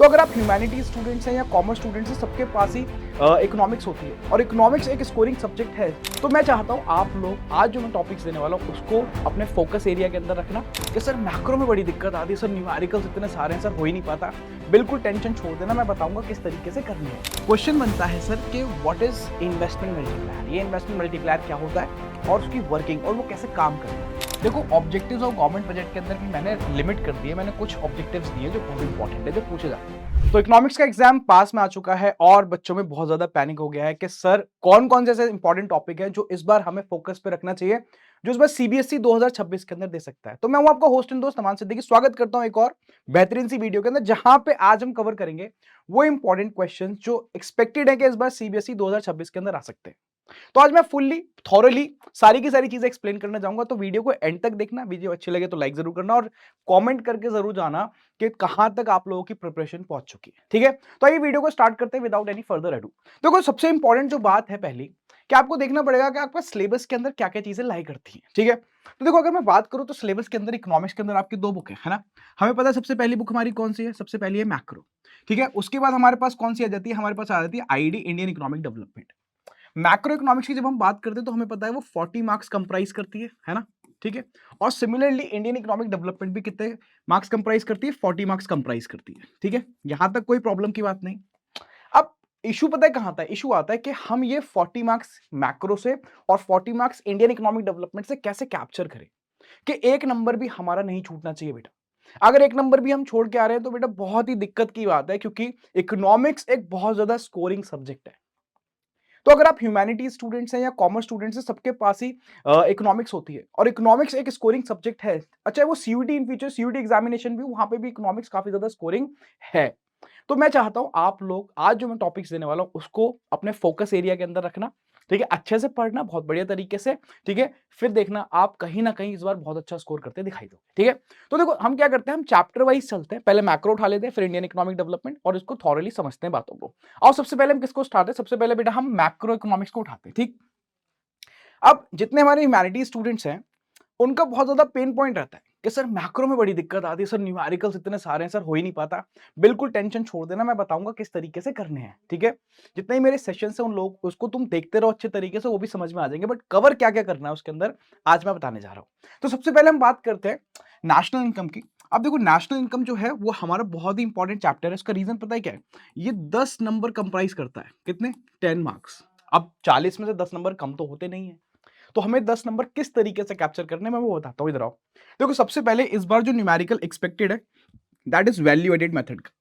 अगर आप humanity students हैं या कॉमर्स स्टूडेंट्स हैं, सबके पास ही इकोनॉमिक्स होती है और इकोनॉमिक्स एक स्कोरिंग सब्जेक्ट है। तो मैं चाहता हूँ आप लोग आज जो मैं टॉपिक्स देने वाला हूँ उसको अपने फोकस एरिया के अंदर रखना कि सर मैक्रो में बड़ी दिक्कत आती है, सर न्यूमेरिकल्स इतने सारे हैं, सर हो ही नहीं पाता। बिल्कुल टेंशन छोड़ देना, मैं बताऊंगा किस तरीके से करनी है। क्वेश्चन बनता है सर कि व्हाट इज इन्वेस्टमेंट मल्टीप्लायर, ये इन्वेस्टमेंट मल्टीप्लायर क्या होता है और उसकी वर्किंग और वो कैसे काम करता है। देखो, ऑब्जेक्टिव्स और गवर्नमेंट बजट के अंदर भी मैंने लिमिट कर दी है, मैंने कुछ ऑब्जेक्टिव्स दिए जो बहुत इंपॉर्टेंट है, जो पूछे जाते हैं। तो इकोनॉमिक्स का एग्जाम पास में आ चुका है और बच्चों में बहुत ज्यादा पैनिक हो गया है कि सर कौन कौन से ऐसे इंपॉर्टेंट टॉपिक है जो इस बार हमें फोकस पे रखना चाहिए, जो इस बार सीबीएसई 2026 के अंदर दे सकता है। तो मैं हूं आपका होस्ट एंड दोस्त अमान सिद्दीकी, स्वागत करता हूं एक और बेहतरीन सी वीडियो के अंदर, जहां पे आज हम कवर करेंगे वो इंपॉर्टेंट क्वेश्चन जो एक्सपेक्टेड है कि इस बार सीबीएसई 2026 के अंदर आ सकते हैं। तो आज मैं फुल्ली थॉरली सारी की सारी चीजें एक्सप्लेन करने जाऊंगा, तो वीडियो को एंड तक देखना। वीडियो अच्छी लगे तो लाइक जरूर करना और कमेंट करके जरूर जाना कि कहां तक आप लोगों की प्रिपरेशन पहुंच चुकी है। ठीक है, तो आइए वीडियो को स्टार्ट करते हैं विदाउट एनी फर्दर अडू। देखो, सबसे इंपॉर्टेंट जो बात है पहली कि आपको देखना पड़ेगा कि आपका सिलेबस के अंदर क्या क्या चीजें लाई करती हैं। ठीक है, तो देखो, अगर मैं बात करूं तो सिलेबस के अंदर इकोनॉमिक्स के अंदर आपकी दो बुक है ना। हमें पता है सबसे पहली बुक हमारी कौन सी है, सबसे पहली है मैक्रो। ठीक है, उसके बाद हमारे पास कौन सी आ जाती है, हमारे पास आ जाती है ID, Indian economic development. Macro economics की जब हम बात करते हैं तो हमें पता है वो 40 मार्क्स कंप्राइज करती है ना। ठीक है, और सिमिलरली इंडियन इकोनॉमिक डेवलपमेंट भी कितने मार्क्स कंप्राइज करती है, 40 मार्क्स कंप्राइज करती है। ठीक है, यहां तक कोई प्रॉब्लम की बात नहीं। अब इशू पता है कहां आता है, इशू आता है कि हम ये 40 मार्क्स मैक्रो से और 40 मार्क्स इंडियन इकोनॉमिक डेवलपमेंट से कैसे कैप्चर करें कि एक नंबर भी हमारा नहीं छूटना चाहिए बेटा। अगर एक नंबर भी हम छोड़ के आ रहे हैं तो बेटा बहुत ही दिक्कत की बात है, क्योंकि इकोनॉमिक्स एक बहुत ज्यादा स्कोरिंग सब्जेक्ट है। तो अगर आप ह्यूमैनिटी स्टूडेंट्स हैं या कॉमर्स स्टूडेंट्स हैं, सबके पास ही इकोनॉमिक्स होती है और इकोनॉमिक्स एक स्कोरिंग सब्जेक्ट है। अच्छा, वो CUT in future CUT examination भी, वहां पे भी इकोनॉमिक्स काफी ज्यादा स्कोरिंग है। तो मैं चाहता हूं आप लोग आज जो मैं टॉपिक्स देने वाला हूं उसको अपने फोकस एरिया के अंदर रखना। ठीक है, अच्छे से पढ़ना बहुत बढ़िया तरीके से। ठीक है, फिर देखना आप कहीं ना कहीं इस बार बहुत अच्छा स्कोर करते दिखाई दो। ठीक है, तो देखो हम क्या करते हैं, हम चैप्टर वाइज चलते हैं। पहले मैक्रो उठा लेते हैं, फिर इंडियन इकोनॉमिक डेवलपमेंट, और इसको थॉरली समझते हैं बातों को। और सबसे पहले हम किसको स्टार्ट है, सबसे पहले बेटा हम मैक्रो इकोनॉमिक्स को उठाते हैं। ठीक, अब जितने हमारे ह्यूमैनिटी स्टूडेंट्स हैं उनका बहुत ज्यादा पेन पॉइंट रहता है कि सर मैक्रो में बड़ी दिक्कत आती है, सर न्यूमेरिकल्स इतने सारे हैं, सर हो ही नहीं पाता। बिल्कुल टेंशन छोड़ देना, मैं बताऊंगा किस तरीके से करने हैं। ठीक है, जितने ही मेरे सेशन है उन लोग उसको तुम देखते रहो अच्छे तरीके से, वो भी समझ में आ जाएंगे, बट कवर क्या क्या करना है उसके अंदर आज मैं बताने जा रहा हूं। तो सबसे पहले हम बात करते हैं नेशनल इनकम की। अब देखो, नेशनल इनकम जो है वो हमारा बहुत ही इंपॉर्टेंट चैप्टर है। इसका रीजन पता है क्या है, ये 10 नंबर कंप्राइज करता है, कितने, 10 मार्क्स। अब 40 में से 10 नंबर कम तो होते नहीं है, तो हमें 10 नंबर किस तरीके से कैप्चर करने में वो बताता हूं, इधर आओ। देखो, सबसे पहले इस बार जो न्यूमेरिकल एक्सपेक्टेड है that is value added method का।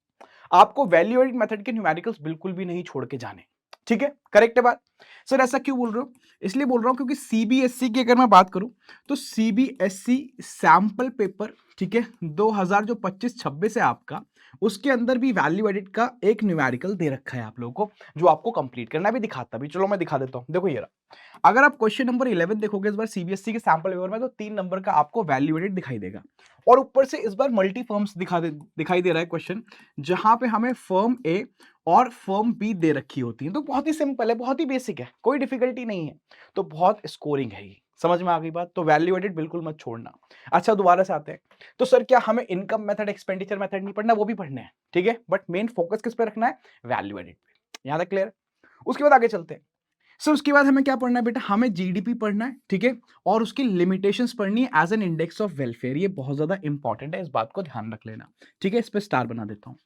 आपको वैल्यू एडेड मेथड के न्यूमेरिकल्स बिल्कुल भी नहीं छोड़ के जाने। ठीक है, करेक्ट है बात। सर ऐसा क्यों बोल रहे हो, इसलिए बोल रहा हूं क्योंकि सीबीएसई की अगर मैं बात करूं तो सीबीएसई सैंपल पेपर, ठीक है, 2000 जो 25-26 है आपका, उसके अंदर भी वैल्यू एडिट का एक न्यूमेरिकल दे रखा है आप लोगों को, जो आपको कंप्लीट करना है। भी दिखाता भी, चलो मैं दिखा देता हूं। देखो ये रहा, अगर आप क्वेश्चन नंबर 11 देखोगे इस बार सीबीएसई के सैंपल पेपर में, तो 3 नंबर का आपको वैल्यू एडिट दिखाई देगा, और ऊपर से इस बार मल्टी फर्म्स दिखाई दे रहा है क्वेश्चन, जहां पे हमें फर्म ए और फर्म बी दे रखी होती है। तो बहुत ही सिंपल है, बहुत ही बेसिक है, कोई डिफिकल्टी नहीं है, तो बहुत स्कोरिंग है ये। समझ में आ गई बात, तो वैल्यू एडिट बिल्कुल मत छोड़ना। अच्छा, दोबारा से आते हैं, तो सर क्या हमें इनकम मेथड, एक्सपेंडिचर मेथड नहीं पढ़ना, वो भी पढ़ने हैं। ठीक है, बट मेन फोकस किस पे रखना है, वैल्यू एडिट पे। यहां तक क्लियर। उसके बाद आगे चलते हैं। सर उसके बाद हमें क्या पढ़ना है बेटा, हमें जीडीपी पढ़ना है। ठीक है, और उसकी लिमिटेशंस पढ़नी है as an index of welfare. ये बहुत ज्यादा इंपॉर्टेंट है, इस बात को ध्यान रख लेना। ठीक है, इस पे स्टार बना देता हूं।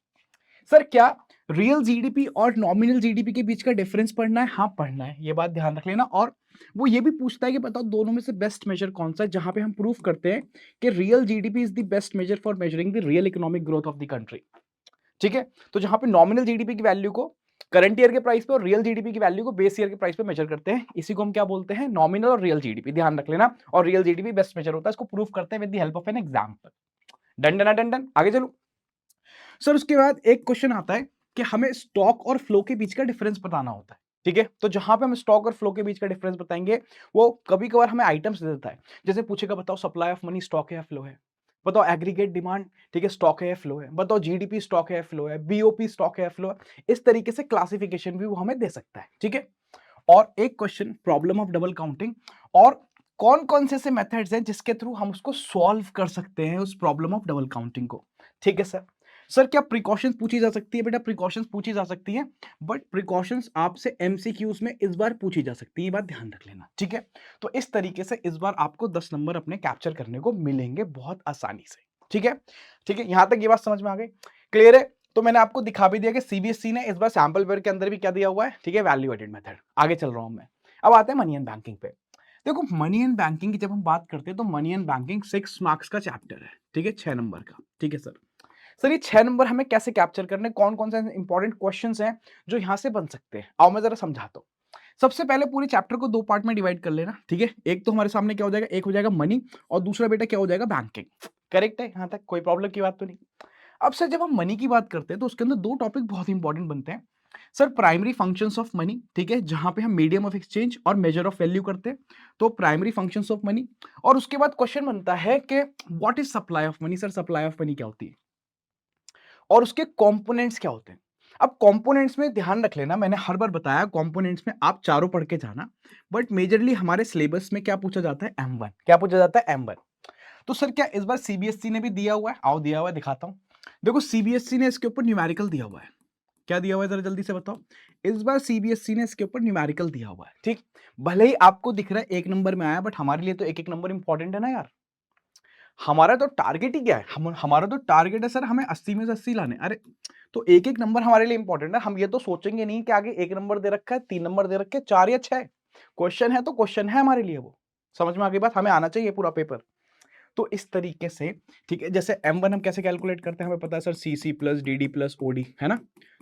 सर क्या रियल जीडीपी और नॉमिनल जीडीपी के बीच का डिफरेंस पढ़ना है, हाँ पढ़ना है, ये बात ध्यान रख लेना। और वो ये भी पूछता है कि बताओ दोनों में से बेस्ट मेजर कौन सा है, जहां पे हम प्रूफ करते हैं कि real GDP is the best measure for measuring the real economic growth of the country. ठीक है, तो जहां पे नॉमिनल जीडीपी की वैल्यू को करंट ईयर के प्राइस पे और रियल जीडीपी की वैल्यू को बेस ईयर के प्राइस पे मेजर करते हैं, इसी को हम क्या बोलते हैं, नॉमिनल और रियल जीडीपी। ध्यान रख लेना, और रियल जीडीपी बेस्ट मेजर होता है, इसको प्रूफ करते हैं with the help of an example. Done done done done, आगे चलो। सर उसके बाद एक क्वेश्चन आता है कि हमें स्टॉक और फ्लो के बीच का डिफरेंस बताना होता है। ठीक है, तो जहां पे हम स्टॉक और फ्लो के बीच का डिफरेंस बताएंगे, वो कभी कभार हमें आइटम्स दे देता है, जैसे पूछेगा बताओ सप्लाई ऑफ मनी स्टॉक है या फ्लो है, बताओ एग्रीगेट डिमांड, ठीक है, स्टॉक है या फ्लो है, बताओ जीडीपी स्टॉक है या फ्लो है, बीओपी स्टॉक है या फ्लो है। इस तरीके से क्लासिफिकेशन भी वो हमें दे सकता है। ठीक है, और एक question problem of double counting, और कौन कौन से ऐसे मेथड्स हैं जिसके थ्रू हम उसको सॉल्व कर सकते हैं, उस प्रॉब्लम ऑफ डबल काउंटिंग को। ठीक है सर, सर क्या प्रिकॉशंस पूछी जा सकती है? बेटा प्रिकॉशंस पूछी जा सकती है, बट प्रिकॉशंस आपसे एमसीक्यूज में इस बार पूछी जा सकती है, ये बात ध्यान रख लेना, ठीक है? तो इस तरीके से इस बार आपको 10 नंबर अपने कैप्चर करने को मिलेंगे बहुत आसानी से, ठीक है? ठीक है, यहां तक ये बात समझ में आ गई, क्लियर है? तो मैंने आपको दिखा भी दिया कि सीबीएसई ने इस बार सैंपल पेपर के अंदर भी क्या दिया हुआ है, ठीक है, वैल्यू एडेड मेथड। आगे चल रहा हूं मैं, अब आते हैं मनी एंड बैंकिंग पे। देखो मनी एंड बैंकिंग की जब हम बात करते हैं तो मनी एंड बैंकिंग 6 मार्क्स का चैप्टर है, ठीक है, 6 नंबर का, ठीक है सर। सर ये 6 नंबर हमें कैसे कैप्चर करने, कौन-कौन से इंपॉर्टेंट क्वेश्चंस हैं जो यहां से बन सकते हैं? आओ मैं जरा समझाता हूं। सबसे पहले पूरे चैप्टर को 2 पार्ट में डिवाइड कर लेना, ठीक है? एक तो हमारे सामने क्या हो जाएगा, एक हो जाएगा मनी और दूसरा बेटा क्या हो जाएगा, बैंकिंग। करेक्ट है? यहां तक कोई प्रॉब्लम की बात तो नहीं। अब सर जब हम मनी की बात करते हैं तो उसके अंदर 2 टॉपिक बहुत इंपॉर्टेंट बनते हैं। Sir primary functions of money, ठीक है, जहां पे हम मीडियम ऑफ एक्सचेंज और मेजर ऑफ वैल्यू करते हैं, तो प्राइमरी फंक्शंस ऑफ मनी। और उसके बाद क्वेश्चन बनता है कि what is supply of money? Sir supply of money क्या होती है और उसके कंपोनेंट्स क्या होते हैं? अब कंपोनेंट्स में ध्यान रख लेना, मैंने हर बार बताया कंपोनेंट्स में आप चारों पढ़ के जाना, बट मेजरली हमारे सिलेबस में क्या पूछा जाता है, M1। क्या पूछा जाता है, M1। तो सर क्या इस बार सीबीएसई ने भी दिया हुआ है? आओ दिया हुआ है, दिखाता हूं। देखो सीबीएसई ने इसके ऊपर न्यूमेरिकल दिया हुआ है। क्या दिया हुआ है, जरा जल्दी से बताओ। इस बार सीबीएसई ने इसके ऊपर न्यूमेरिकल दिया हुआ है, ठीक। भले ही आपको दिख रहा है 1 नंबर में आया, बट हमारे लिए तो एक एक नंबर इंपॉर्टेंट है ना यार। हमारा तो टारगेट ही क्या है, हमारा तो टारगेट है सर हमें 80 में से 80 लाने। अरे तो एक एक नंबर हमारे लिए इंपॉर्टेंट है। हम ये तो सोचेंगे नहीं कि आगे 1 नंबर दे रखा है, 3 नंबर दे रखे हैं, 4 या 6 क्वेश्चन है तो क्वेश्चन है हमारे लिए वो। समझ में आ गई बात? हमें आना चाहिए पूरा पेपर। तो इस तरीके से, ठीक है, जैसे M1 हम कैसे कैलकुलेट करते हैं हमें पता है sir, CC plus DD plus OD, है ना?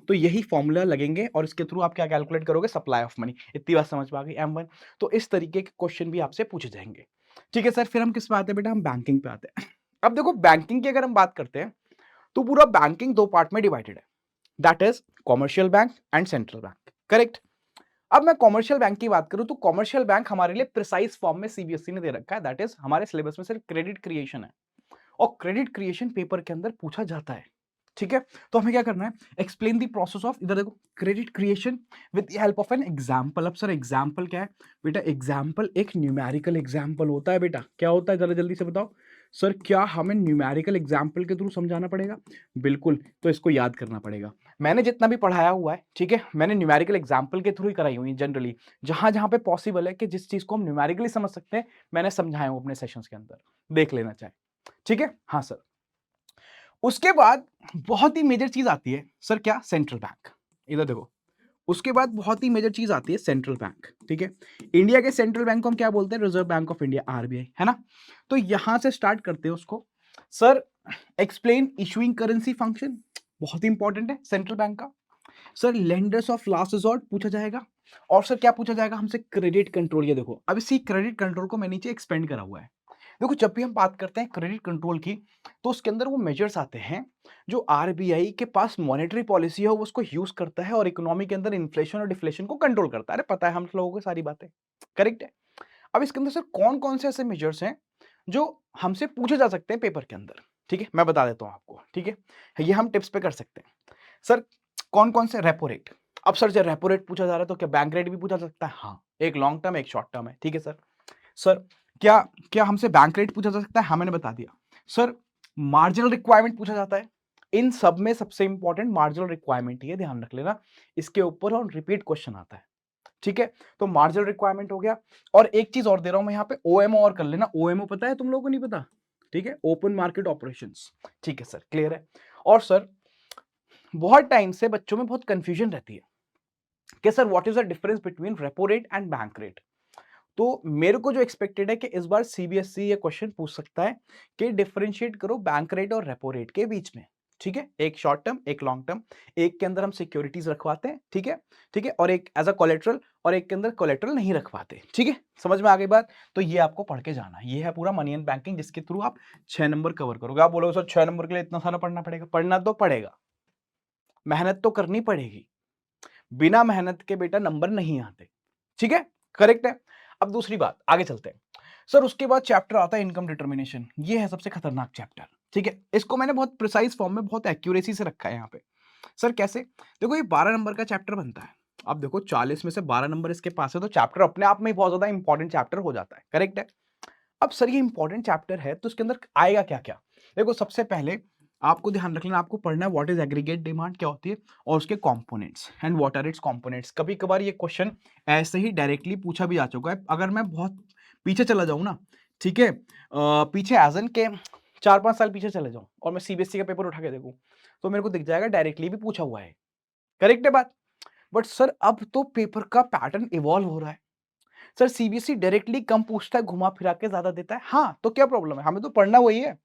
तो यही फॉर्मूला लगेंगे और इसके थ्रू आप क्या कैलकुलेट करोगे, सप्लाई ऑफ मनी। इतनी बात समझ में आ गई M1। तो इस तरीके के क्वेश्चन भी आपसे पूछे जाएंगे, ठीक है सर। फिर हम किस पे आते हैं बेटा, हम बैंकिंग पे आते हैं। अब देखो बैंकिंग की अगर हम बात करते हैं तो पूरा बैंकिंग 2 पार्ट में डिवाइडेड है, that is commercial bank and central bank, correct. अब मैं कॉमर्शियल बैंक की बात करूं तो कॉमर्शियल बैंक हमारे लिए प्रिसाइज फॉर्म में सीबीएसई ने दे रखा है, दैट इज हमारे सिलेबस में सिर्फ क्रेडिट क्रिएशन है और क्रेडिट क्रिएशन पेपर के अंदर पूछा जाता है, ठीक है। तो हमें क्या करना है, एक्सप्लेन द प्रोसेस ऑफ, इधर देखो, credit creation with the help of an example. अब सर एग्जांपल क्या है बेटा, एग्जांपल एक न्यूमेरिकल एग्जांपल होता है बेटा। क्या होता है, जरा जल्दी से बताओ। सर क्या हमें न्यूमेरिकल एग्जांपल के थ्रू समझाना पड़ेगा? बिल्कुल, तो इसको याद करना पड़ेगा। मैंने जितना भी पढ़ाया हुआ है, ठीक है, मैंने न्यूमेरिकल एग्जांपल के थ्रू ही कराई हुई है जनरली। जहां जहां पे पॉसिबल है कि जिस चीज को हम न्यूमेरिकली समझ सकते हैं, मैंने समझाया हूं अपने सेशंस के अंदर, देख लेना चाहे, ठीक है। हाँ सर, उसके बाद बहुत ही मेजर चीज आती है सर, क्या, सेंट्रल बैंक। इधर देखो, उसके बाद बहुत ही मेजर चीज आती है सेंट्रल बैंक, ठीक है। इंडिया के सेंट्रल बैंक को हम क्या बोलते हैं, reserve bank of India, RBI, है ना। तो यहां से स्टार्ट करते हैं उसको। Sir explain issuing currency function, बहुत ही इंपॉर्टेंट है सेंट्रल बैंक का। Sir lenders of last resort पूछा जाएगा। और सर क्या पूछा जाएगा हमसे, क्रेडिट कंट्रोल। ये देखो, अब इसी क्रेडिट कंट्रोल को मैं नीचे एक्सपेंड करा हुआ है। देखो जब भी हम बात करते हैं क्रेडिट कंट्रोल की, तो उसके अंदर वो मेजर्स आते हैं जो आरबीआई के पास मॉनेटरी पॉलिसी है वो उसको यूज करता है और इकोनॉमी के अंदर इन्फ्लेशन और डिफ्लेशन को कंट्रोल करता है। अरे पता है हम लोगों को सारी बातें, करेक्ट है। अब इसके अंदर सर कौन कौन से ऐसे मेजर्स हैं जो हमसे पूछे जा सकते हैं पेपर के अंदर, ठीक है, मैं बता देता हूं आपको, ठीक है। ये हम टिप्स पे कर सकते हैं सर। कौन कौन से, रेपो रेट। अब सर जब रेपो रेट पूछा जा रहा है तो क्या बैंक रेट भी पूछा जा सकता है? हाँ, एक लॉन्ग टर्म एक शॉर्ट टर्म है, ठीक है सर। सर क्या क्या हमसे बैंक रेट पूछा जा सकता है? हाँ मैंने बता दिया। सर मार्जिनल रिक्वायरमेंट पूछा जाता है। इन सब में सबसे इंपॉर्टेंट मार्जिनल रिक्वायरमेंट, ये ध्यान रख लेना, इसके ऊपर और रिपीट क्वेश्चन आता है, ठीक है। तो मार्जिनल रिक्वायरमेंट हो गया। और एक चीज और दे रहा हूं मैं यहाँ पे, ओएमओ और कर लेना। ओएमओ पता है तुम लोगों को, नहीं पता? ठीक है, ओपन मार्केट ऑपरेशंस, ठीक है सर, क्लियर है। और सर बहुत टाइम से बच्चों में बहुत कंफ्यूजन रहती है कि sir what is the difference between repo rate and bank rate. तो मेरे को जो एक्सपेक्टेड है कि इस बार सीबीएसई ये क्वेश्चन पूछ सकता है कि डिफरेंशिएट करो बैंक रेट और रेपो रेट के बीच में, ठीक है। एक शॉर्ट टर्म एक लॉन्ग टर्म, एक के अंदर हम सिक्योरिटीज रखवाते हैं, ठीक है, ठीक है, और एक एज अ कोलेट्रल, और एक के अंदर कोलेट्रल नहीं रखवाते, ठीक है। समझ में आ गई बात? तो ये आपको पढ़ के जाना है। ये है पूरा मनी एंड बैंकिंग, जिसके थ्रू आप 6 नंबर कवर करोगे। आप बोलोगे सर 6 नंबर के लिए इतना सारा पढ़ना पड़ेगा? पढ़ना तो पड़ेगा, मेहनत तो करनी पड़ेगी। बिना मेहनत के बेटा नंबर नहीं आते, ठीक है, करेक्ट है। अब दूसरी बात, आगे चलते हैं सर। उसके बाद चैप्टर आता है इनकम डिटर्मिनेशन। ये है सबसे खतरनाक चैप्टर, ठीक है। इसको मैंने बहुत प्रिसाइज फॉर्म में बहुत एक्यूरेसी से रखा है यहाँ पे। सर कैसे, देखो ये 12 नंबर का चैप्टर बनता है। अब देखो 40 में से 12 नंबर इसके पास है, तो चैप्टर अपने आप में ही बहुत ज्यादा इंपॉर्टेंट चैप्टर हो जाता है, करेक्ट है। अब सर ये इंपॉर्टेंट चैप्टर है तो इसके अंदर आएगा क्या क्या। देखो सबसे पहले आपको ध्यान रख लेना, आपको पढ़ना है व्हाट इज एग्रीगेट डिमांड क्या होती है और उसके components and what are its components. कभी कभार ये क्वेश्चन ऐसे ही डायरेक्टली पूछा भी जा चुका है। अगर मैं बहुत पीछे चला जाऊं ना, ठीक है, पीछे एजन के 4-5 साल पीछे चले जाऊं और मैं सीबीएसई का पेपर उठा के देखूं, तो मेरे को दिख जाएगा डायरेक्टली भी पूछा हुआ है। करेक्ट है बात? बट सर अब तो पेपर का पैटर्न इवॉल्व हो रहा है। सर सीबीएसई डायरेक्टली कम पूछता है, घुमा फिरा के ज्यादा देता है। हाँ, तो क्या प्रॉब्लम है, हमें तो पढ़ना वही है।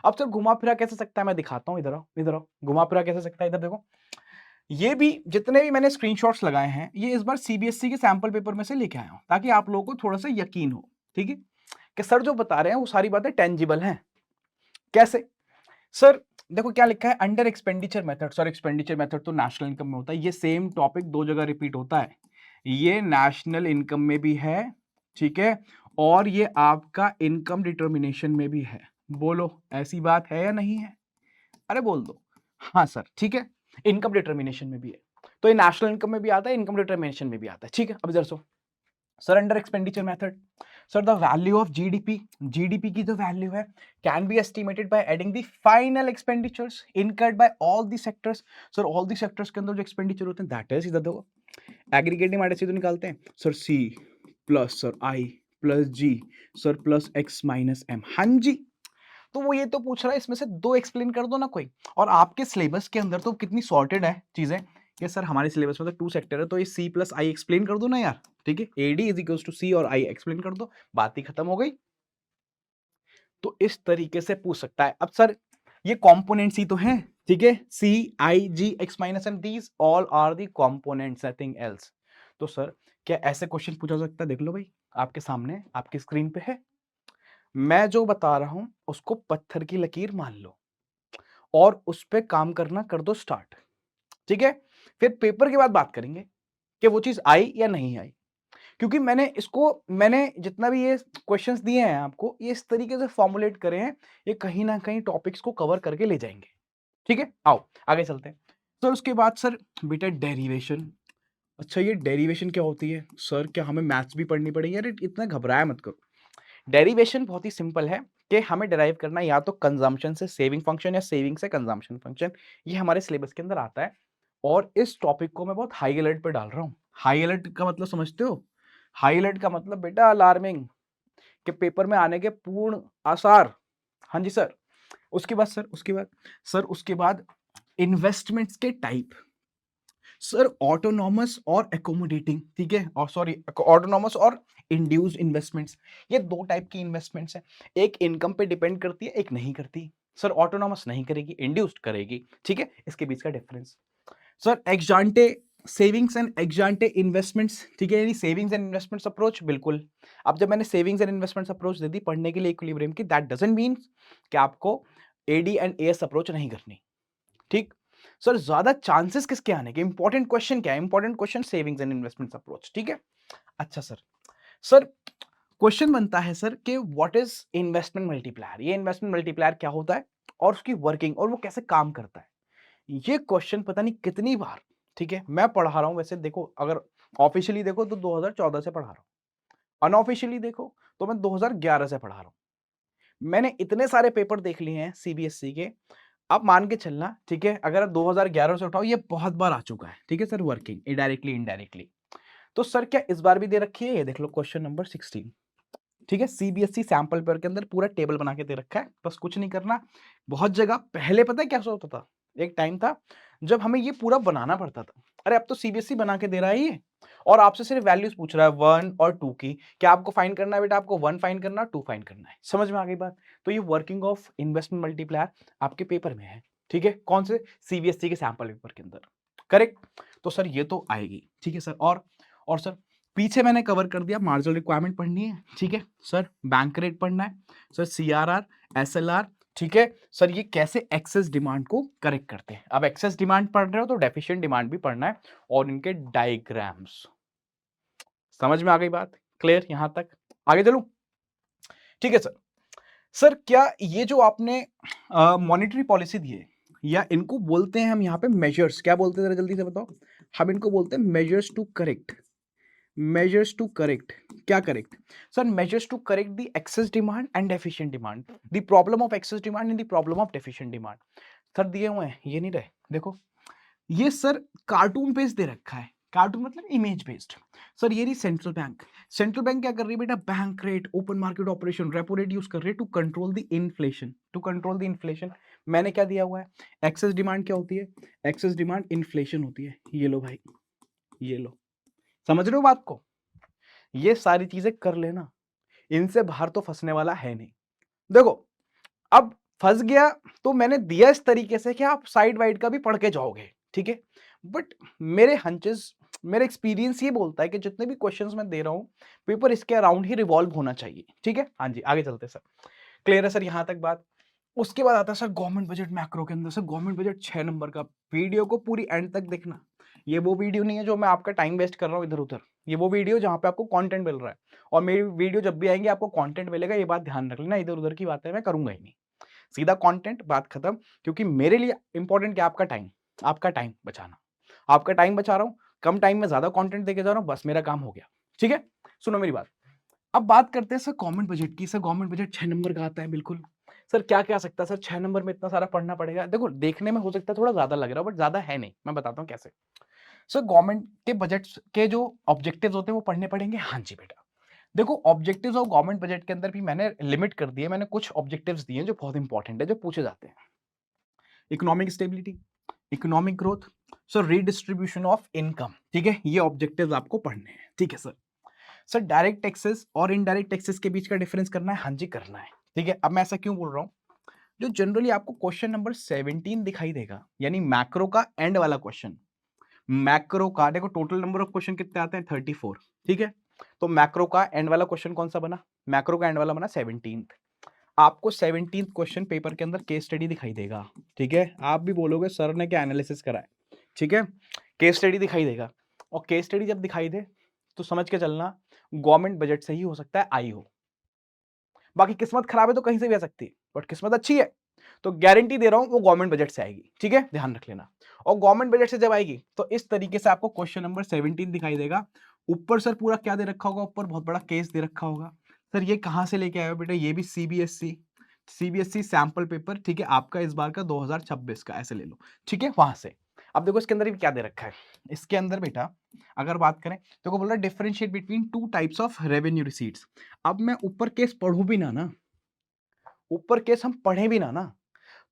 अब सर घुमा फिरा कैसे सकता है, मैं दिखाता हूं, इधर आओ इधर आओ, घुमा फिरा कैसे सकता है, इधर देखो। ये भी जितने भी मैंने स्क्रीनशॉट्स लगाए हैं, ये इस बार सीबीएसई के सैंपल पेपर में से लेके आया हूं, ताकि आप लोगों को थोड़ा सा यकीन हो, ठीक है, कि सर जो बता रहे हैं वो सारी बातें टेंजिबल हैं। कैसे? सर देखो क्या लिखा है, under expenditure method. Sir expenditure method तो नेशनल इनकम में होता है, ये सेम टॉपिक दो जगह रिपीट होता है, ये नेशनल इनकम में भी है, ठीक है, और ये आपका इनकम डिटर्मिनेशन में भी है। बोलो ऐसी बात है या नहीं है? अरे बोल दो। हाँ सर, ठीक है, इनकम डिटर्मिनेशन में भी है, तो ये नेशनल इनकम में भी आता है, इनकम डिटर्मिनेशन में भी आता है, ठीक है। अब इधर so sir under expenditure method, sir the value of GDP, GDP की जो वैल्यू है can be estimated by adding the final expenditures incurred by all the sectors. Sir all the sectors के अंदर जो एक्सपेंडिचर होते हैं दैट इज, इधर देखो एग्रीगेट डिमांड ऐसे तो निकालते हैं sir, C plus sir I plus G sir plus X minus M. हाँ जी, तो वो ये तो पूछ रहा है इसमें से दो एक्सप्लेन कर दो ना कोई। और आपके सिलेबस के अंदर तो कितनी सॉर्टेड है चीजें कि सर हमारे सिलेबस में तो 2 सेक्टर है, तो ये सी प्लस आई एक्सप्लेन कर दो ना यार, ठीक है, एडी इज इक्वल्स टू सी और आई एक्सप्लेन कर दो, बात ही खत्म हो गई। तो इस तरीके से पूछ सकता है। अब सर ये कॉम्पोनेंट्स ही तो हैं, ठीक है, C I G X minus M, these all are the components, nothing else. तो सर क्या ऐसे क्वेश्चन पूछा सकता है? देख लो भाई, आपके सामने आपकी स्क्रीन पे है, मैं जो बता रहा हूं उसको पत्थर की लकीर मान लो और उस पे काम करना कर दो स्टार्ट, ठीक है। फिर पेपर के बाद बात करेंगे कि वो चीज आई या नहीं आई, क्योंकि मैंने जितना भी ये क्वेश्चंस दिए हैं आपको, ये इस तरीके से फॉर्मुलेट करे हैं, ये कहीं ना कहीं टॉपिक्स को कवर करके ले जाएंगे, ठीक है। आओ आगे चलते हैं। सर उसके बाद सर बेटा डेरिवेशन। अच्छा ये डेरिवेशन क्या होती है सर, क्या हमें मैथ्स भी पढ़नी पड़ेगी? अरे इतना घबराया मत करो। डेरिवेशन बहुत ही सिंपल है कि हमें डिराइव करना है या तो कंजम्पशन से सेविंग फंक्शन या सेविंग से कंजम्पशन फंक्शन, ये हमारे सिलेबस के अंदर आता है। और इस टॉपिक को मैं बहुत हाई अलर्ट पे डाल रहा हूँ। हाई अलर्ट का मतलब समझते हो? हाई अलर्ट का मतलब बेटा अलार्मिंग, के पेपर में आने के पूर्ण आसार। हाँ जी सर। उसके बाद इन्वेस्टमेंट्स के टाइप, सर ऑटोनॉमस और एकोमोडेटिंग, ठीक है, और सॉरी ऑटोनॉमस और इंड्यूस्ड इन्वेस्टमेंट्स, ये दो टाइप की इन्वेस्टमेंट्स हैं, एक इनकम पे डिपेंड करती है, एक नहीं करती। सर ऑटोनॉमस नहीं करेगी, इंड्यूस्ड करेगी, ठीक है, इसके बीच का difference. Sir ex ante savings and ex ante investments, ठीक है, यानी सेविंग्स एंड इन्वेस्टमेंट्स अप्रोच, बिल्कुल। अब जब मैंने सेविंग्स एंड इन्वेस्टमेंट्स अप्रोच दे दी पढ़ने के लिए इक्विलिब्रियम की, दैट डजंट मीन कि आपको एडी एंड एएस अप्रोच नहीं करनी, ठीक। सर ज्यादा चांसेस किसके आने के, इंपॉर्टेंट क्वेश्चन क्या है, important question savings and investments approach, ठीक है। अच्छा सर, सर क्वेश्चन बनता है सर कि व्हाट इज इन्वेस्टमेंट मल्टीप्लायर, ये इन्वेस्टमेंट मल्टीप्लायर क्या होता है और उसकी वर्किंग और वो कैसे काम करता है। ये क्वेश्चन पता नहीं कितनी बार, ठीक है, मैं पढ़ा रहा हूं। वैसे देखो अगर ऑफिशियली देखो तो 2014 से पढ़ा रहा हूं, अनऑफिशियली देखो तो मैं 2011 से पढ़ा रहा हूं। मैंने इतने सारे पेपर देख लिए हैं सीबीएसई के, आप मान के चलना, ठीक है, अगर आप 2011 से उठाओ ये बहुत बार आ चुका है, ठीक है सर, वर्किंग इनडायरेक्टली इनडायरेक्टली। तो सर क्या इस बार भी दे रखी है? ये देख लो क्वेश्चन नंबर 16, ठीक है, सीबीएसई सैंपल पेपर के अंदर पूरा टेबल बना के दे रखा है, बस कुछ नहीं करना। बहुत जगह पहले पता है क्या होता था, एक टाइम था जब हमें ये पूरा बनाना पड़ता था। अरे अब तो सीबीएसई बना के दे रहा है ये, और आपसे सिर्फ वैल्यूज पूछ रहा है 1 और 2 की। क्या आपको फाइंड करना है बेटा? आपको 1 फाइंड करना है, 2 फाइंड करना है। समझ में आ गई बात? तो ये वर्किंग ऑफ इन्वेस्टमेंट मल्टीप्लायर आपके पेपर में है, ठीक है, कौन से? सीबीएसई के सैंपल पेपर के अंदर, करेक्ट। तो सर ये तो आएगी, ठीक है सर। और सर पीछे मैंने कवर कर दिया, मार्जिनल रिक्वायरमेंट पढ़नी है, ठीक है सर, बैंक रेट पढ़ना है सर, सीआरआर, एसएलआर, ठीक है सर, ये कैसे एक्सेस डिमांड को करेक्ट करते हैं। अब एक्सेस डिमांड पढ़ रहे हो तो डेफिशिएंट डिमांड भी पढ़ना है और इनके डायग्राम्स। समझ में आ गई बात? क्लियर यहां तक? आगे चलूं? ठीक है सर। सर क्या ये जो आपने मॉनेटरी पॉलिसी दी है, या इनको बोलते हैं हम यहाँ पे मेजर्स, क्या बोलते हैं जरा जल्दी से बताओ? हम इनको बोलते हैं measures to correct, measures to correct, क्या correct? Sir, measures to correct the excess demand and deficient demand, the problem of excess demand and the problem of deficient demand. Sir दिए हुए हैं, ये नहीं रहे, देखो ये सर कार्टून पेज दे रखा है, कार्टून मतलब इमेज बेस्ड। सर ये रही सेंट्रल बैंक, सेंट्रल बैंक क्या कर रही है बेटा, bank rate, open market operation, repo rate use कर रही है to control the inflation, to control the inflation. मैंने क्या दिया हुआ है, एक्सेस डिमांड क्या होती है, एक्सेस डिमांड इन्फ्लेशन होती है। ये लो भाई, ये लो, समझ रहे हो बात को, ये सारी चीजें कर लेना, इनसे बाहर तो फंसने वाला है नहीं। देखो अब फंस गया तो मैंने दिया इस तरीके से कि आप साइड वाइड का भी पढ़ के जाओगे, ठीक है। बट मेरे हंचेस, मेरा एक्सपीरियंस ये बोलता है कि जितने भी क्वेश्चंस मैं दे रहा हूं पेपर इसके अराउंड ही रिवॉल्व होना चाहिए, ठीक है। हाँ जी आगे चलते सर, क्लियर है सर यहां तक बात। उसके बाद आता है सर गवर्नमेंट बजट मैक्रो के अंदर। सर गवर्नमेंट बजट 6 नंबर का, वीडियो को पूरी एंड तक देखना। ये वो वीडियो नहीं है जो मैं आपका टाइम वेस्ट कर रहा हूँ इधर उधर, ये वो वीडियो जहां पे आपको कंटेंट मिल रहा है। और मेरी वीडियो जब भी आएंगे आपको कंटेंट मिलेगा, ये बात ध्यान रख लेना, इधर उधर की बातें मैं करूंगा ही नहीं, सीधा कंटेंट, बात खत्म। क्योंकि मेरे लिए इंपॉर्टेंट क्या, आपका टाइम, आपका टाइम बचाना, आपका टाइम बचा रहा हूं, कम टाइम में ज्यादा कंटेंट देके जा रहा हूं, बस मेरा काम हो गया, ठीक है। सुनो मेरी बात, अब बात करते हैं सर गवर्नमेंट बजट की। सर गवर्नमेंट बजट 6 नंबर का आता है, बिल्कुल। सर क्या क्या आ सकता है, सर 6 नंबर में इतना सारा पढ़ना पड़ेगा। देखो देखने में हो सकता है थोड़ा ज्यादा लग रहा है बट ज्यादा है नहीं, मैं बताता हूँ कैसे। सर गवर्नमेंट के बजट के जो ऑब्जेक्टिव्स होते हैं वो पढ़ने पड़ेंगे। हाँ जी बेटा, देखो ऑब्जेक्टिव्स ऑफ गवर्नमेंट बजट के अंदर भी मैंने लिमिट कर दी है, मैंने कुछ ऑब्जेक्टिव्स दिए हैं जो बहुत इंपॉर्टेंट है, जो पूछे जाते हैं। Economic stability, economic growth, sir redistribution of income, ठीक है, ये ऑब्जेक्टिव्स आपको पढ़ने हैं, ठीक है सर। सर डायरेक्ट टैक्सेस और इनडायरेक्ट टैक्सेस के बीच का डिफरेंस करना है, हाँ जी करना है, ठीक है। अब मैं ऐसा क्यों बोल रहा हूँ, जो जनरली आपको क्वेश्चन नंबर 17 दिखाई देगा, यानी मैक्रो का एंड वाला क्वेश्चन, मैक्रो का देखो टोटल नंबर ऑफ क्वेश्चन कितने आते हैं 34, ठीक है। तो मैक्रो का एंड वाला क्वेश्चन कौन सा बना, मैक्रो का एंड वाला बना 17। आपको 17 क्वेश्चन पेपर के अंदर केस स्टडी दिखाई देगा, ठीक है। आप भी बोलोगे सर ने क्या एनालिसिस करा है, ठीक है, केस स्टडी दिखाई देगा। और केस स्टडी जब दिखाई दे तो समझ के चलना गवर्नमेंट बजट से ही हो सकता है आई हो, बाकी किस्मत खराब है तो कहीं से भी आ सकती है, बट किस्मत अच्छी है तो गारंटी दे रहा हूं वो गवर्नमेंट बजट से आएगी, ठीक है, ध्यान रख लेना। और गवर्नमेंट बजट से जब आएगी तो इस तरीके से आपको क्वेश्चन नंबर 17 दिखाई देगा। ऊपर सर पूरा क्या दे रखा होगा, ऊपर बहुत बड़ा केस दे रखा होगा। सर ये कहां से लेके आए हो बेटा, ये भी सीबीएसई सैंपल पेपर, ठीक है, आपका इस बार का 2026 का, ऐसे ले लो, ठीक है, वहां से। अब देखो इसके अंदर भी क्या दे रखा है, इसके अंदर बेटा अगर बात करें तो बोल रहा है differentiate between two types of revenue receipts. अब मैं ऊपर केस पढ़ूं भी ना, ऊपर केस हम पढ़े भी ना,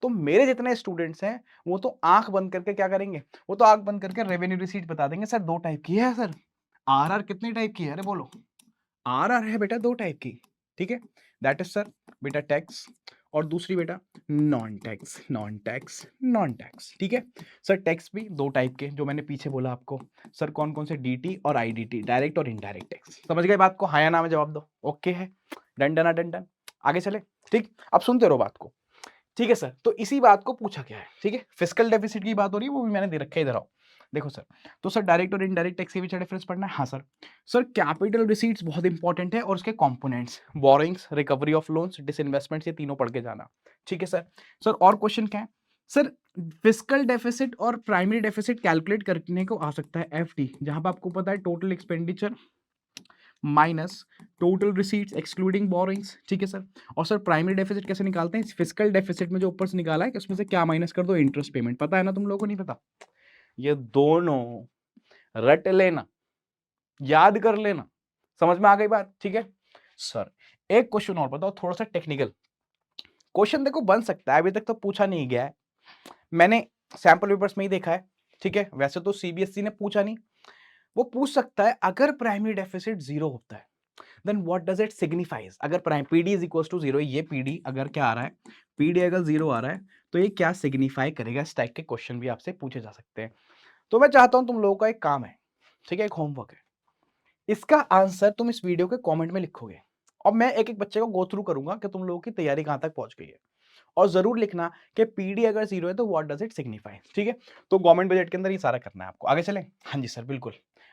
तो मेरे जितने स्टूडेंट्स हैं वो तो आंख बंद करके क्या करेंगे, वो तो आंख बंद करके रेवेन्यू रिसीट बता देंगे सर 2 टाइप की है सर। आरआर कितने टाइप की है, अरे बोलो। आरआर है बेटा 2 टाइप की, ठीक है, दैट इज सर बेटा टैक्स, और दूसरी बेटा non tax, non tax, non tax, ठीक है। सर टैक्स भी 2 टाइप के, जो मैंने पीछे बोला आपको। सर कौन कौन से, डीटी और आईडीटी, डायरेक्ट और इनडायरेक्ट टैक्स। समझ गए बात को, हाँ या ना में जवाब दो, ओके है, डन डन डन डन, आगे चले, ठीक। अब सुनते रहो बात को, ठीक है सर। तो इसी बात को पूछा गया है, ठीक है, फिस्कल डेफिसिट की बात हो रही है, वो भी मैंने दे रखा है, इधर आओ देखो सर। तो सर डायरेक्ट और इनडायरेक्ट टैक्स के बीच डिफरेंस पढ़ना है, हाँ सर। सर कैपिटल रिसीट्स बहुत इंपॉर्टेंट है और उसके components, borrowings, recovery of loans, disinvestments, ये तीनों पढ़ के जाना, ठीक है सर। सर और क्वेश्चन क्या है सर, फिस्कल डेफिसिट और प्राइमरी डेफिसिट कैलकुलेट करने को आ सकता है एफडी, जहां पर आपको पता है total expenditure minus total receipts excluding borings, ठीक है सर। और सर प्राइमरी डेफिसिट कैसे निकालते हैं, फिस्कल डेफिसिट में जो ऊपर से निकाला है कि उसमें से क्या माइनस कर दो, इंटरेस्ट पेमेंट, पता है ना तुम लोगों को, नहीं पता, ये दोनों रट लेना, याद कर लेना, समझ में आ गई बात, ठीक है सर। एक क्वेश्चन और बताओ, थोड़ा सा टेक्निकल क्वेश्चन देखो बन सकता है, अभी तक तो पूछा नहीं गया है, मैंने सैंपल पेपर्स में ही देखा है, ठीक है। वैसे तो सीबीएसई ने पूछा नहीं, वो पूछ सकता है अगर प्राइमरी डेफिसिट 0 होता है then what does it signifies. अगर prime PD is equal to 0, ये पीडी अगर क्या आ रहा है, पीडी अगर 0 आ रहा है तो ये क्या सिग्निफाई करेगा, इस टाइप के क्वेश्चन भी आपसे पूछे जा सकते हैं। तो मैं चाहता हूं तुम लोगों का एक काम है, ठीक है, एक होमवर्क है, इसका आंसर तुम इस वीडियो के कमेंट में लिखोगे और मैं एक एक बच्चे को गो थ्रू करूंगा कि तुम लोगों की तैयारी कहां तक पहुंच गई है। और जरूर लिखना कि पीडी अगर 0 है तो व्हाट डज इट सिग्निफाई, ठीक है। तो गवर्नमेंट बजट के अंदर ये सारा करना है आपको, आगे चलें, हाँ जी सर बिल्कुल।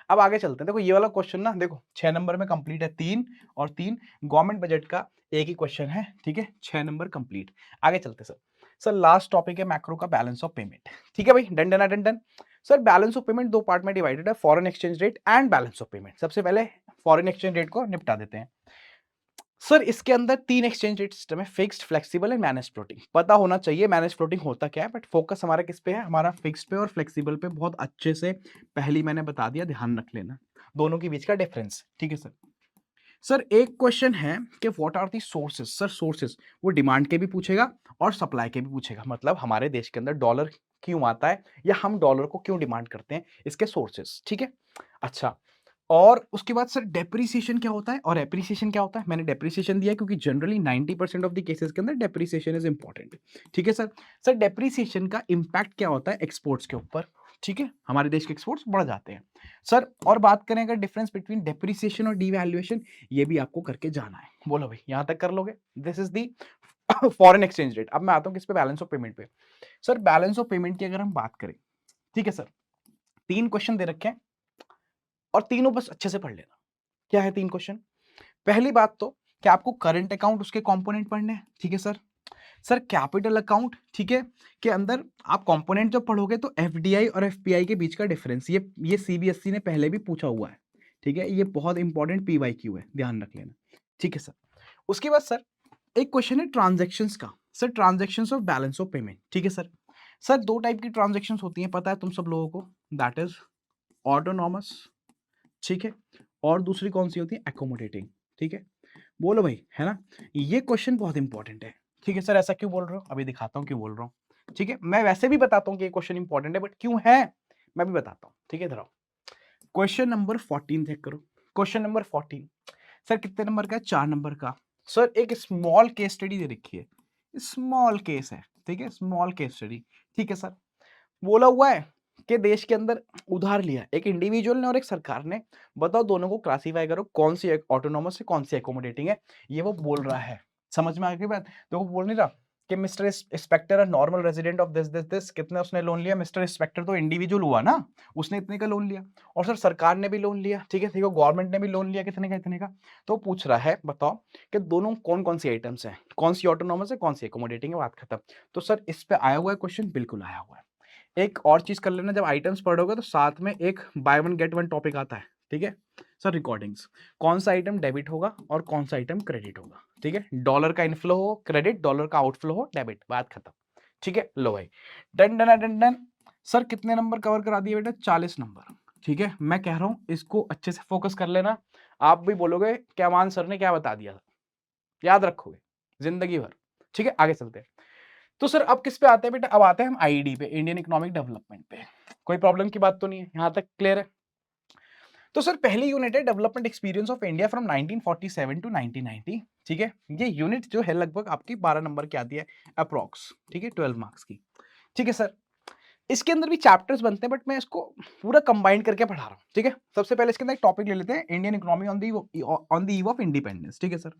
अब आगे चलते हैं, देखो ये वाला क्वेश्चन ना, देखो 6 नंबर में कंप्लीट है, 3 और 3 गवर्नमेंट बजट का एक ही क्वेश्चन है, ठीक है, 6 नंबर कंप्लीट। आगे चलते सर। सर लास्ट टॉपिक है मैक्रो का बैलेंस ऑफ पेमेंट, ठीक है भाई, done done done done. Sir balance of payment 2 part में डिवाइडेड है, foreign exchange rate and balance of payment. सबसे पहले फॉरेन एक्सचेंज रेट को निपटा देते हैं। सर इसके अंदर 3 एक्सचेंज रेट सिस्टम है, fixed, flexible and manage floating. पता होना चाहिए मैनेज फ्लोटिंग होता क्या है, बट फोकस हमारा किस पे है, हमारा फिक्स्ड पे और फ्लेक्सिबल पे। बहुत अच्छे से पहली मैंने बता दिया, ध्यान रख लेना दोनों के बीच का डिफरेंस, ठीक है सर। सर एक क्वेश्चन है कि what are the sources. Sir sources वो डिमांड के भी पूछेगा और सप्लाई के भी पूछेगा, मतलब हमारे देश के अंदर डॉलर क्यों आता है या हम डॉलर को क्यों डिमांड करते हैं, इसके सोर्सेज, ठीक है। अच्छा, और उसके बाद सर डेप्रिसिएशन क्या होता है और एप्रिसिएशन क्या होता है। मैंने डेप्रिसिएशन दिया क्योंकि जनरली 90% ऑफ द केसेस के अंदर डेप्रिसिएशन इज इंपॉर्टेंट, ठीक है सर। सर डेप्रिसिएशन का इंपैक्ट क्या होता है एक्सपोर्ट्स के ऊपर, ठीक है, हमारे देश के एक्सपोर्ट्स बढ़ जाते हैं सर। और बात करें अगर डिफरेंस बिटवीन डेप्रिसिएशन और डिवैल्यूएशन, ये भी आपको करके जाना है। बोलो भाई, यहां तक कर लोगे। This is the foreign exchange rate. अब मैं आता हूं किस पे, बैलेंस ऑफ पेमेंट पे। सर बैलेंस ऑफ पेमेंट की अगर हम बात करें, ठीक है सर, 3 क्वेश्चन दे रखे हैं और तीनों बस अच्छे से पढ़ लेना। क्या है 3 क्वेश्चन। पहली बात तो कि आपको करंट अकाउंट उसके कंपोनेंट पढ़ने हैं, ठीक है सर। सर कैपिटल अकाउंट, ठीक है, के अंदर आप कंपोनेंट जब पढ़ोगे तो एफडीआई और एफपीआई के बीच का डिफरेंस, ये सीबीएसई ने पहले भी पूछा हुआ है, ठीक है, ये बहुत इंपॉर्टेंट पीवाईक्यू है, ध्यान रख लेना, ठीक है सर। उसके बाद सर एक क्वेश्चन है ट्रांजैक्शंस का। Sir transactions of balance of payment, ठीक है सर। सर 2 टाइप की ट्रांजैक्शंस होती हैं, पता है तुम सब लोगों को, दैट इज ऑटोनॉमस, ठीक है, और दूसरी कौन सी होती है, एकोमोडेटिंग, ठीक है। बोलो भाई, है ना, ये क्वेश्चन बहुत इंपॉर्टेंट है, ठीक है सर। ऐसा क्यों बोल रहे हो, अभी दिखाता हूँ क्यों बोल रहा हूँ, ठीक है। मैं वैसे भी बताता हूँ कि ये क्वेश्चन इंपॉर्टेंट है, बट क्यों है मैं भी बताता हूँ, ठीक है। इधर आओ, क्वेश्चन नंबर 14 चेक करो। क्वेश्चन नंबर 14 सर कितने नंबर का है, 4 नंबर का। सर एक स्मॉल केस स्टडी दे रखी है, स्मॉल केस है, ठीक है, स्मॉल केस स्टडी, ठीक है सर। बोला हुआ है कि देश के अंदर उधार लिया एक इंडिविजुअल ने और एक सरकार ने, बताओ दोनों को क्लासिफाई करो, कौन सी ऑटोनॉमस है कौन सी एकोमोडेटिंग है। ये वो बोल रहा है, समझ में आ गई बात। तो वो बोल नहीं रहा कि mister inspector a normal resident of this this this, कितने उसने लोन लिया। मिस्टर इंस्पेक्टर तो इंडिविजुअल हुआ ना, उसने इतने का लोन लिया, और सर सरकार ने भी लोन लिया, ठीक है, ठीक है, गवर्नमेंट ने भी लोन लिया कितने का, इतने का। तो पूछ रहा है बताओ कि दोनों कौन कौन सी आइटम्स हैं, कौन सी ऑटोनॉमस है कौन सी एकोमोडेटिंग है, बात खत्म। तो सर इस पे आया हुआ है क्वेश्चन, बिल्कुल आया हुआ है। एक और चीज कर लेना, जब आइटम्स पढ़ोगे तो साथ में एक by one get one topic आता है, ठीक है सर। रिकॉर्डिंग्स, कौन सा आइटम डेबिट होगा और कौन सा आइटम क्रेडिट होगा, ठीक है। डॉलर का इनफ्लो हो क्रेडिट, डॉलर का आउटफ्लो हो डेबिट, बात खत्म, ठीक है। लो भाई, done done done done. Sir कितने नंबर कवर करा दिए बेटा, 40 नंबर, ठीक है। मैं कह रहा हूं इसको अच्छे से फोकस कर लेना। आप भी बोलोगे क्या मान सर ने क्या बता दिया था, याद रखोगे जिंदगी भर, ठीक है। आगे चलते हैं। तो सर अब किस पे आते हैं बेटा, अब आते हैं हम आईडी पे, इंडियन इकोनॉमिक डेवलपमेंट पे। कोई प्रॉब्लम की बात तो नहीं है, यहां तक क्लियर है। तो सर पहली यूनिट है development experience of India from 1947 to 1990, ठीक है। ये यूनिट जो है लगभग आपकी 12 नंबर की आती है अप्रोक्स, ठीक है, 12 मार्क्स की, ठीक है सर। इसके अंदर भी चैप्टर्स बनते हैं, बट मैं इसको पूरा कंबाइन करके पढ़ा रहा हूँ, ठीक है। सबसे पहले इसके अंदर एक टॉपिक ले लेते हैं, Indian economy on the eve of independence, ठीक है सर।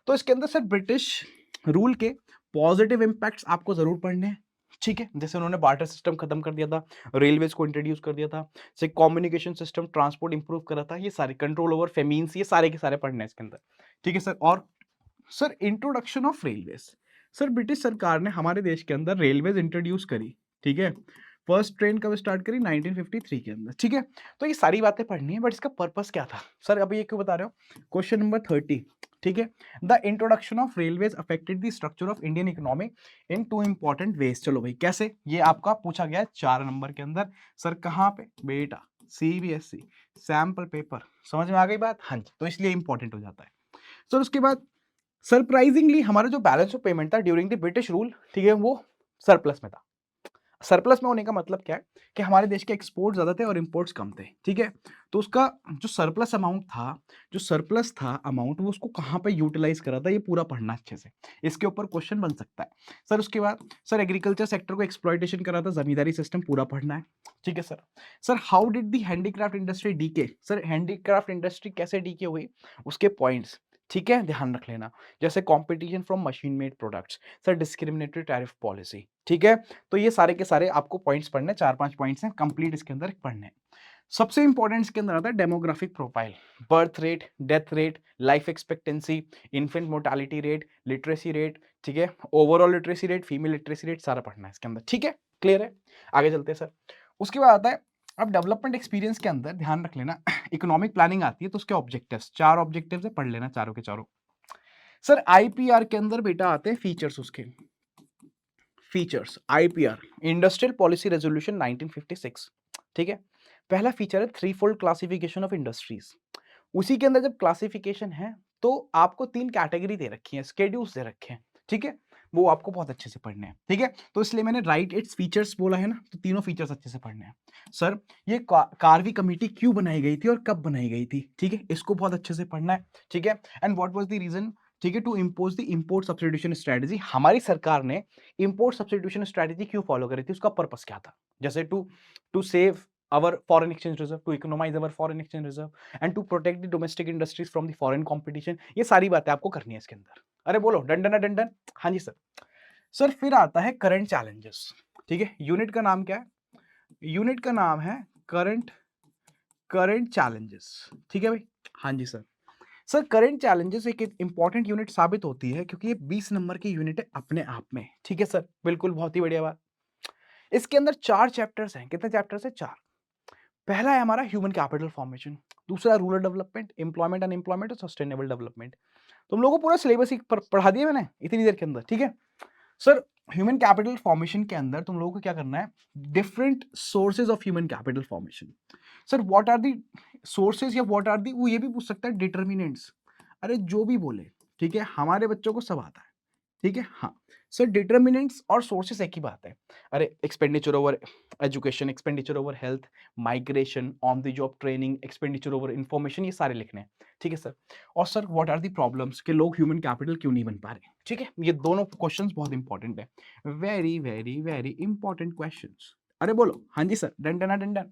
तो इसके अंदर सर ब्रिटिश रूल के पॉजिटिव इंपैक्ट्स आपको जरूर पढ़ने हैं, ठीक है। जैसे उन्होंने बार्टर सिस्टम खत्म कर दिया था, रेलवेज को इंट्रोड्यूस कर दिया था, से कम्युनिकेशन सिस्टम ट्रांसपोर्ट इंप्रूव करा था, ये सारे कंट्रोल ओवर फेमीन्स, ये सारे के सारे पढ़ने हैं इसके अंदर, ठीक है सर। और sir introduction of railways, sir British सरकार ने हमारे देश के अंदर रेलवेज इंट्रोड्यूस करी, ठीक है। फर्स्ट ट्रेन कब स्टार्ट करी, 1953 के अंदर, ठीक है। तो ये सारी बातें पढ़नी है, बट इसका पर्पस क्या था सर, अभी ये क्यों बता रहे हो। क्वेश्चन नंबर 30, ठीक है, the introduction of railways affected the structure of Indian economy in 2 important ways. चलो भाई कैसे, ये आपका पूछा गया है 4 नंबर के अंदर। सर कहाँ पे बेटा, सीबीएसई सैंपल पेपर, समझ में आ गई बात, हाँ जी, तो इसलिए इंपॉर्टेंट हो जाता है सर। उसके बाद सरप्राइजिंगली हमारा जो बैलेंस ऑफ पेमेंट था ड्यूरिंग द ब्रिटिश रूल, ठीक है, वो सरप्लस में था। सरप्लस में होने का मतलब क्या है कि हमारे देश के एक्सपोर्ट ज्यादा थे और इंपोर्ट्स कम थे, ठीक है। तो उसका जो सरप्लस अमाउंट था, जो सरप्लस था अमाउंट, वो उसको कहाँ पे यूटिलाइज करा था, ये पूरा पढ़ना अच्छे से, इसके ऊपर क्वेश्चन बन सकता है सर। उसके बाद सर एग्रीकल्चर सेक्टर को एक्सप्लॉइटेशन करा था, जमींदारी सिस्टम पूरा पढ़ना है, ठीक है sir. Sir how did the handicraft industry decay, sir handicraft industry कैसे डीके हुई, उसके पॉइंट्स, ठीक है, ध्यान रख लेना। जैसे competition from machine made products, sir discriminatory tariff policy, ठीक है। तो ये सारे के सारे आपको पॉइंट्स पढ़ने, 4-5 पॉइंट्स हैं कंप्लीट इसके अंदर पढ़ने। सबसे इंपॉर्टेंट इसके अंदर आता है demographic profile, birth rate, death rate, life expectancy, infant mortality rate, literacy rate, ठीक है, overall literacy rate, female literacy rate, सारा पढ़ना है इसके अंदर, ठीक है, क्लियर है। आगे चलते हैं सर। उसके बाद आता है अब डेवलपमेंट एक्सपीरियंस के अंदर ध्यान रख लेना, इकोनॉमिक प्लानिंग आती है तो उसके ऑब्जेक्टिव्स, 4 ऑब्जेक्टिव्स है, पढ़ लेना चारों के चारों। सर आईपीआर के अंदर बेटा आते हैं फीचर्स, उसके features. IPR, industrial policy resolution 1956, ठीक है। पहला फीचर है three fold classification of industries. उसी के अंदर जब क्लासिफिकेशन है तो आपको तीन कैटेगरी दे रखी है, स्केड्यूल्स दे रखे हैं, ठीक है। वो आपको बहुत अच्छे से पढ़ने हैं, ठीक है। तो इसलिए मैंने राइट इट्स फीचर्स बोला है ना, तो तीनों फीचर्स अच्छे से पढ़ने हैं। सर ये कार्वी कमेटी क्यों बनाई गई थी और कब बनाई गई थी, ठीक है, इसको बहुत अच्छे से पढ़ना है, ठीक है। And what was the reason, ठीक है, to impose the import substitution strategy. हमारी सरकार ने इंपोर्ट सब्स्टिट्यूशन स्ट्रेटजी क्यों फॉलो करी थी, उसका पर्पस क्या था। जैसे to save our foreign exchange reserve, to economize our foreign exchange reserve and to protect the domestic industries from the foreign competition। ये सारी बातें आपको करनी है इसके अंदर। अरे बोलो डंडन डंडन। हाँ जी सर। सर फिर आता है करंट चैलेंजेस, ठीक है। यूनिट का नाम क्या है, यूनिट का नाम है करंट करंट चैलेंजेस, ठीक है भाई। हाँ जी सर। सर करंट चैलेंजेस एक इंपॉर्टेंट यूनिट साबित होती है क्योंकि ये 20 नंबर की यूनिट है अपने आप में, ठीक है सर, बिल्कुल, बहुत ही बढ़िया बात। इसके अंदर 4 चैप्टर्स हैं। कितने चैप्टर्स है, 4। पहला है हमारा ह्यूमन कैपिटल फॉर्मेशन, दूसरा rural development, employment and employment और सस्टेनेबल डेवलपमेंट। तुम लोगों को पूरा सिलेबस ही पढ़ा दिया मैंने इतनी देर के अंदर, ठीक है। सर ह्यूमन कैपिटल फॉर्मेशन के अंदर तुम लोगों को क्या करना है, different sources of human capital formation. Sir what are the sources या व्हाट आर दी, वो ये भी पूछ सकता है डिटर्मिनेंट्स। अरे जो भी बोले, ठीक है, हमारे बच्चों को सब आता है, ठीक है। हाँ सर, डिटर्मिनेंट्स और सोर्सेस एक ही बात है। अरे expenditure over education, expenditure over health, migration, on the job training, expenditure over information, ये सारे लिखने हैं, ठीक है सर। और sir what are the problems कि लोग ह्यूमन कैपिटल क्यों नहीं बन पा रहे, ठीक है। ये दोनों क्वेश्चंस बहुत इंपॉर्टेंट है, very very very important questions. अरे बोलो हाँ जी sir, done done done done.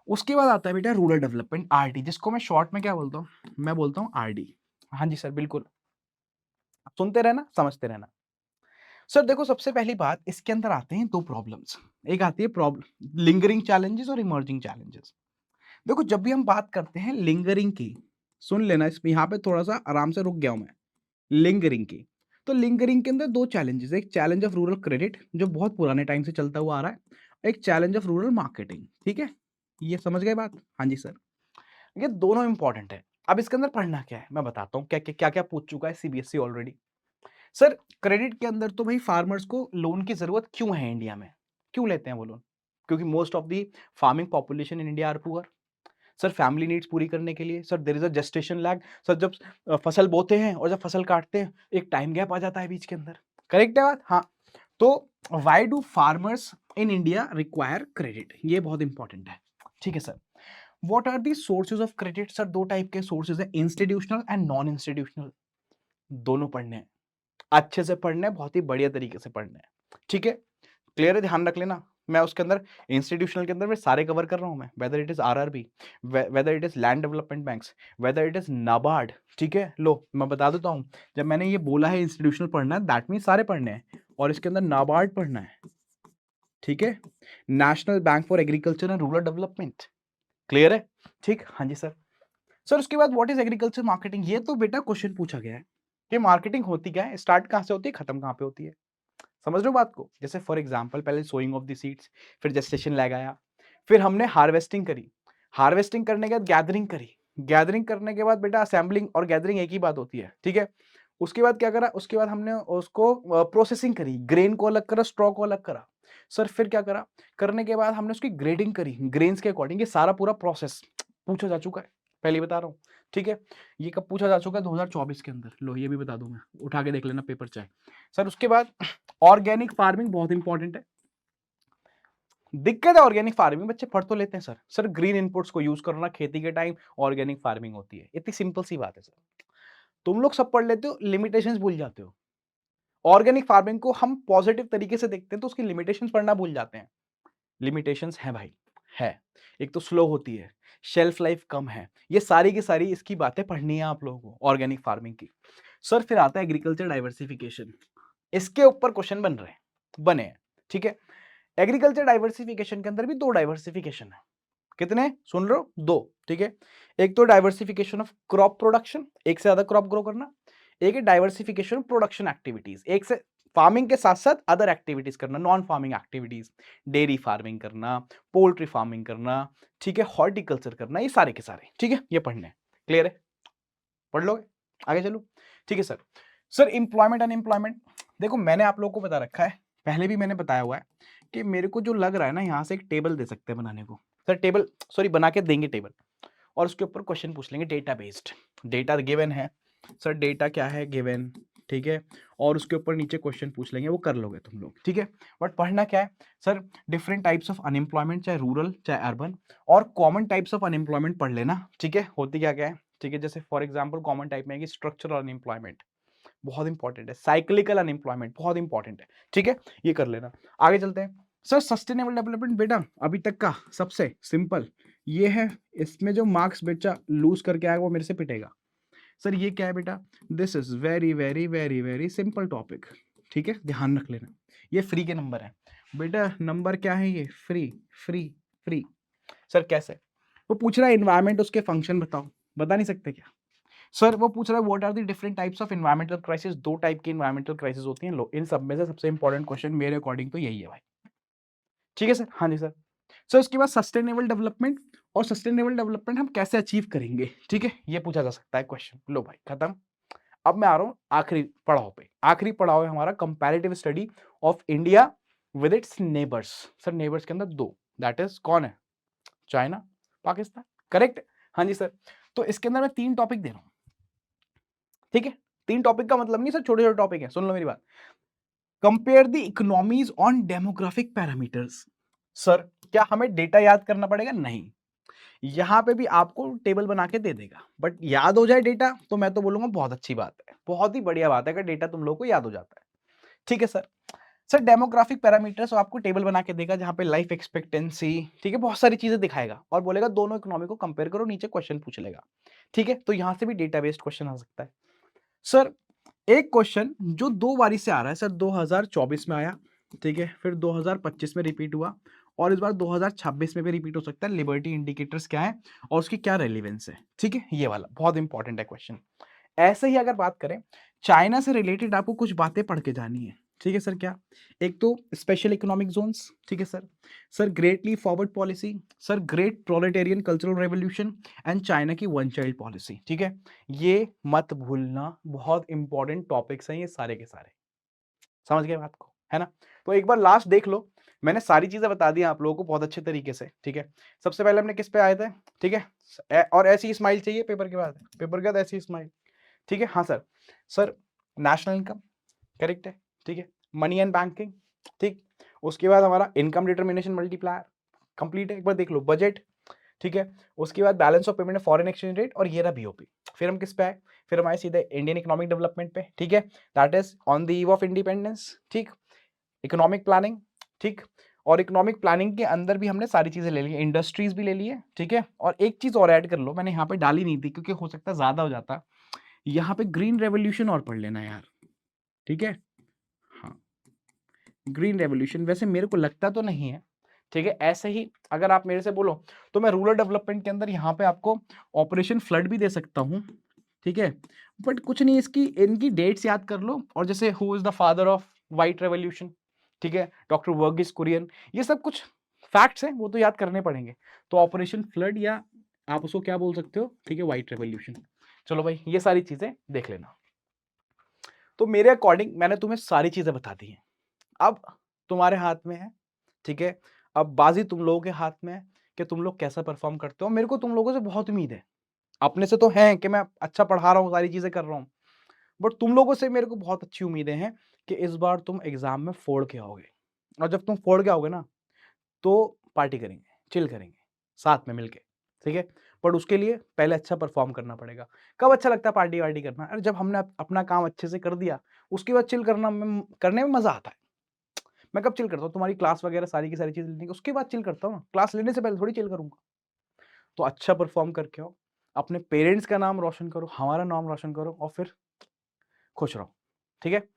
उसके बाद आता है बेटा रूरल डेवलपमेंट, आरडी, जिसको मैं शॉर्ट में क्या बोलता हूँ, मैं बोलता हूँ आरडी। हाँ जी सर, बिल्कुल, सुनते रहना, समझते रहना। सर देखो, सबसे पहली बात, इसके अंदर आते हैं दो प्रॉब्लम्स। एक आती है प्रॉब्लम लिंगरिंग चैलेंजेस और इमर्जिंग चैलेंजेस। देखो जब भी हम बात करते हैं लिंगरिंग की, सुन लेना, इसमें यहाँ पे थोड़ा सा आराम से रुक गया हूं मैं, लिंगरिंग की। तो लिंगरिंग के अंदर दो चैलेंजेस, एक चैलेंज ऑफ रूरल क्रेडिट जो बहुत पुराने टाइम से चलता हुआ आ रहा है, एक चैलेंज ऑफ रूरल मार्केटिंग, ठीक है। ये समझ गए बात, हाँ जी सर। ये दोनों इंपॉर्टेंट है। अब इसके अंदर पढ़ना क्या है मैं बताता हूँ, क्या क्या पूछ चुका है सीबीएसई ऑलरेडी। सर क्रेडिट के अंदर तो भाई फार्मर्स को लोन की जरूरत क्यों है इंडिया में, क्यों लेते हैं वो लोन, क्योंकि most of the farming population in India are poor. Sir family needs पूरी करने के लिए, sir there is a gestation lag. Sir जब फसल बोते हैं और जब फसल काटते हैं एक टाइम गैप आ जाता है बीच के अंदर, करेक्ट है बात, हाँ। तो why do farmers in India require credit, ये बहुत इंपॉर्टेंट है, ठीक है sir. What are the sources of credit, sir दो टाइप के सोर्सेज है, इंस्टीट्यूशनल एंड नॉन इंस्टीट्यूशनल। दोनों पढ़ने हैं, अच्छे से पढ़ना है, बहुत ही बढ़िया तरीके से पढ़ना है, ठीक है। क्लियर है, ध्यान रख लेना। मैं उसके अंदर इंस्टीट्यूशनल के अंदर मैं सारे कवर कर रहा हूं मैं, whether it is RRB, whether it is land development banks, whether it is NABARD, ठीक है। लो मैं बता देता हूं, जब मैंने ये बोला है इंस्टीट्यूशनल पढ़ना है, दैट मीन सारे पढ़ने हैं, और इसके अंदर नाबार्ड पढ़ना है, ठीक है, national bank for agriculture and rural development. Clear है, ठीक, हाँ जी सर। सर उसके बाद व्हाट इज एग्रीकल्चर मार्केटिंग, ये तो बेटा क्वेश्चन पूछा गया है कि मार्केटिंग होती क्या है, स्टार्ट कहां से होती है, खत्म कहां पे होती है। समझ रहे हो बात को, जैसे फॉर एग्जांपल पहले सोइंग ऑफ द सीड्स, फिर जेस्टेशन लैग आया, फिर हमने हार्वेस्टिंग करी, हार्वेस्टिंग करने के बाद गैदरिंग करी, गैदरिंग करने के बाद बेटा असेंबलिंग और गैदरिंग एक ही बात होती है, ठीक है। उसके बाद क्या करा, उसके बाद हमने उसको प्रोसेसिंग करी, ग्रेन को अलग करा, स्ट्रॉ को अलग करा। सर फिर क्या करा, करने के बाद हमने उसकी ग्रेडिंग करी ग्रेन्स के अकॉर्डिंग। ये सारा पूरा प्रोसेस पूछा जा चुका है, पहले बता रहा हूँ, ठीक है। ये कब पूछा जा चुका है, 2024 के अंदर, लो ये भी बता दूं मैं, उठा के देख लेना पेपर चाहे। सर उसके बाद ऑर्गेनिक फार्मिंग बहुत इंपॉर्टेंट है। दिक्कत है ऑर्गेनिक फार्मिंग, बच्चे पढ़ तो लेते हैं सर, सर ग्रीन इनपुट्स को यूज करना खेती के टाइम ऑर्गेनिक फार्मिंग होती है, इतनी सिंपल सी बात है सर। तुम लोग सब पढ़ लेते हो, लिमिटेशंस भूल जाते हो। ऑर्गेनिक फार्मिंग को हम पॉजिटिव तरीके से देखते हैं तो उसकी लिमिटेशंस पढ़ना भूल जाते हैं। लिमिटेशंस है भाई, है। एक तो स्लो होती है, शेल्फ लाइफ कम है, ये सारी की सारी इसकी बातें पढ़नी है आप लोगों को ऑर्गेनिक फार्मिंग की। सर फिर आता है एग्रीकल्चर डाइवर्सिफिकेशन, इसके ऊपर क्वेश्चन बन रहे हैं, बने हैं, ठीक है। एग्रीकल्चर डाइवर्सिफिकेशन के अंदर भी दो डाइवर्सिफिकेशन है। कितने सुन रहे हो, दो, ठीक है। एक तो डाइवर्सिफिकेशन ऑफ क्रॉप प्रोडक्शन, एक से ज्यादा क्रॉप ग्रो करना। एक है डाइवर्सिफिकेशन ऑफ प्रोडक्शन एक्टिविटीज, एक से फार्मिंग के साथ साथ अदर एक्टिविटीज करना, non farming activities, dairy farming करना, पोल्ट्री फार्मिंग करना, ठीक है, हॉर्टिकल्चर करना, ये सारे के सारे, ठीक है, ये पढ़ने हैं। क्लियर है, पढ़ लोगे, आगे चलो। ठीक है सर। सर एम्प्लॉयमेंट अनएम्प्लॉयमेंट, देखो मैंने आप लोगों को बता रखा है, पहले भी मैंने बताया हुआ है कि मेरे को जो लग रहा है ना, यहाँ से एक टेबल दे सकते हैं बनाने को सर, टेबल सॉरी बना के देंगे टेबल, और उसके ऊपर क्वेश्चन पूछ लेंगे डेटा बेस्ड, डेटा गिवन है सर, डेटा क्या है गिवन, ठीक है, और उसके ऊपर नीचे क्वेश्चन पूछ लेंगे, वो कर लोगे तुम लोग, ठीक है। बट पढ़ना क्या है sir, different types of unemployment, चाहे रूरल चाहे अर्बन, और कॉमन टाइप्स ऑफ अनएम्प्लॉयमेंट पढ़ लेना, ठीक है, होती क्या क्या है, ठीक है। जैसे फॉर एग्जाम्पल कॉमन टाइप में है कि स्ट्रक्चरल अनएम्प्लॉयमेंट बहुत इंपॉर्टेंट है, साइक्लिकल अनएम्प्लॉयमेंट बहुत इंपॉर्टेंट है, ठीक है, ये कर लेना। आगे चलते हैं सर, सस्टेनेबल डेवलपमेंट बेटा अभी तक का सबसे सिंपल ये है, इसमें जो मार्क्स बच्चा लूज करके आएगा वो मेरे से पिटेगा। सर ये क्या है बेटा, this is very very very very simple topic, ठीक है, ध्यान रख लेना, ये फ्री के नंबर है बेटा, नंबर क्या है ये, फ्री फ्री फ्री। सर कैसे, वो पूछ रहा है एनवायरमेंट, उसके फंक्शन बताओ, बता नहीं सकते क्या सर, वो पूछ रहा है what are the different types of environmental crisis, दो टाइप की एनवायरमेंटल क्राइसिस होती हैं, लो इन सब में से सबसे इंपॉर्टेंट क्वेश्चन मेरे अकॉर्डिंग तो यही है भाई, ठीक है सर, हाँ जी सर। सर उसके बाद सस्टेनेबल डेवलपमेंट, और सस्टेनेबल डेवलपमेंट हम कैसे अचीव करेंगे, ठीक है, ये पूछा जा सकता है क्वेश्चन, लो भाई खत्म। अब मैं आ रहा हूँ आखिरी पड़ाव पे, आखिरी पड़ाव है हमारा comparative study of India with its neighbours. Sir neighbours के अंदर दो, दैट इज कौन है, चाइना पाकिस्तान, करेक्ट, हाँ जी सर। तो इसके अंदर मैं 3 टॉपिक दे रहा हूँ, ठीक है, 3 टॉपिक का मतलब नहीं सर छोटे छोटे टॉपिक है, सुन लो मेरी बात। Compare the economies on demographic parameters. Sir क्या हमें डेटा याद करना पड़ेगा, नहीं, यहां पे भी आपको टेबल बना के दे देगा, बट याद हो जाए डेटा तो मैं तो बोलूंगा बहुत अच्छी बात है, बहुत ही बढ़िया बात है अगर डेटा तुम लोगों को याद हो जाता है, ठीक है सर। सर डेमोग्राफिक पैरामीटर्स आपको टेबल बना के देगा जहां पे लाइफ एक्सपेक्टेंसी, ठीक है, बहुत सारी चीजें दिखाएगा और बोलेगा दोनों इकोनॉमी को कंपेयर करो, नीचे क्वेश्चन पूछ लेगा, ठीक है, तो यहां से भी डेटा बेस्ड क्वेश्चन आ सकता है। सर एक क्वेश्चन जो 2 बारी से आ रहा है सर, 2024 में आया, ठीक है, फिर 2025 में रिपीट हुआ, और इस बार 2026 में भी रिपीट हो सकता है, लिबर्टी इंडिकेटर्स क्या है और उसकी क्या रेलिवेंस है, ठीक है, ये वाला बहुत इंपॉर्टेंट है क्वेश्चन। ऐसे ही अगर बात करें चाइना से रिलेटेड आपको कुछ बातें पढ़ के जानी है, ठीक है सर, क्या, एक तो स्पेशल इकोनॉमिक जोन्स, ठीक है sir, sir greatly forward policy, sir great proletarian cultural revolution, and China की वन चाइल्ड पॉलिसी, ठीक है, ये मत भूलना, बहुत इंपॉर्टेंट टॉपिक्स हैं ये सारे के सारे, समझ गए बात को, है ना। तो एक बार लास्ट देख लो, मैंने सारी चीजें बता दी आप लोगों को बहुत अच्छे तरीके से, ठीक है। सबसे पहले हमने किस पे आए थे, ठीक है, और ऐसी स्माइल चाहिए पेपर के बाद, पेपर के बाद ऐसी स्माइल, ठीक है, हाँ सर। सर नेशनल इनकम करेक्ट है, ठीक है, मनी एंड बैंकिंग, ठीक, उसके बाद हमारा इनकम डिटर्मिनेशन मल्टीप्लायर कंप्लीट है, एक बार देख लो, बजट, ठीक है, उसके बाद balance of payment, foreign exchange rate, और ये रहा बीओपी। फिर हम किस पे आए, फिर हम आए सीधे इंडियन इकोनॉमिक डेवलपमेंट पे, ठीक है, that is on the eve of independence, ठीक, इकोनॉमिक प्लानिंग, ठीक, और इकोनॉमिक प्लानिंग के अंदर भी हमने सारी चीजें ले ली, इंडस्ट्रीज भी ले ली है, ठीक है, और एक चीज और ऐड कर लो, मैंने यहाँ पे डाली नहीं थी क्योंकि हो सकता है ज्यादा हो जाता, यहाँ पे ग्रीन रेवोल्यूशन और पढ़ लेना यार, ठीक है, हाँ ग्रीन रेवोल्यूशन, वैसे मेरे को लगता तो नहीं है, ठीक है, ऐसे ही अगर आप मेरे से बोलो तो मैं रूरल डेवलपमेंट के अंदर यहाँ पे आपको ऑपरेशन फ्लड भी दे सकता हूँ, ठीक है, बट कुछ नहीं, इसकी इनकी डेट्स याद कर लो, और जैसे who is the father of white revolution, ठीक है, डॉक्टर वर्गीस कुरियन, ये सब कुछ फैक्ट्स हैं, वो तो याद करने पड़ेंगे, तो ऑपरेशन फ्लड या आप उसको क्या बोल सकते हो, ठीक है, व्हाइट रेवोल्यूशन। चलो भाई ये सारी चीजें देख लेना, तो मेरे अकॉर्डिंग मैंने तुम्हें सारी चीजें बता दी हैं, अब तुम्हारे हाथ में है, ठीक है, अब बाजी तुम लोगों के हाथ में है कि तुम लोग कैसा परफॉर्म करते हो, मेरे को तुम लोगों से बहुत उम्मीद है, अपने से तो है कि मैं अच्छा पढ़ा रहा हूँ, सारी चीजें कर रहा हूँ, बट तुम लोगों से मेरे को बहुत अच्छी उम्मीदें हैं कि इस बार तुम एग्जाम में फोड़ के आओगे, और जब तुम फोड़ के आओगे ना तो पार्टी करेंगे, चिल करेंगे साथ में मिलके, ठीक है, बट उसके लिए पहले अच्छा परफॉर्म करना पड़ेगा। कब अच्छा लगता है पार्टी वार्टी करना, अरे जब हमने अपना काम अच्छे से कर दिया उसके बाद चिल करने में मजा आता है। मैं कब चिल करता हूँ, तुम्हारी क्लास वगैरह सारी की सारी चीज लेने के उसके बाद चिल करता हूँ, क्लास लेने से पहले थोड़ी चिल करूंगा। तो अच्छा परफॉर्म करके आओ, अपने पेरेंट्स का नाम रोशन करो, हमारा नाम रोशन करो, और फिर खुश रहो, ठीक है।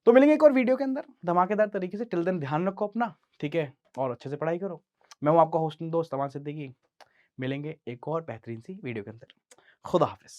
तो मिलेंगे एक और वीडियो के अंदर धमाकेदार तरीके से, टिल देन ध्यान रखो अपना, ठीक है, और अच्छे से पढ़ाई करो। मैं हूं आपका होस्ट दोस्त अमान सिद्दीकी, मिलेंगे एक और बेहतरीन सी वीडियो के अंदर, खुदा हाफिज।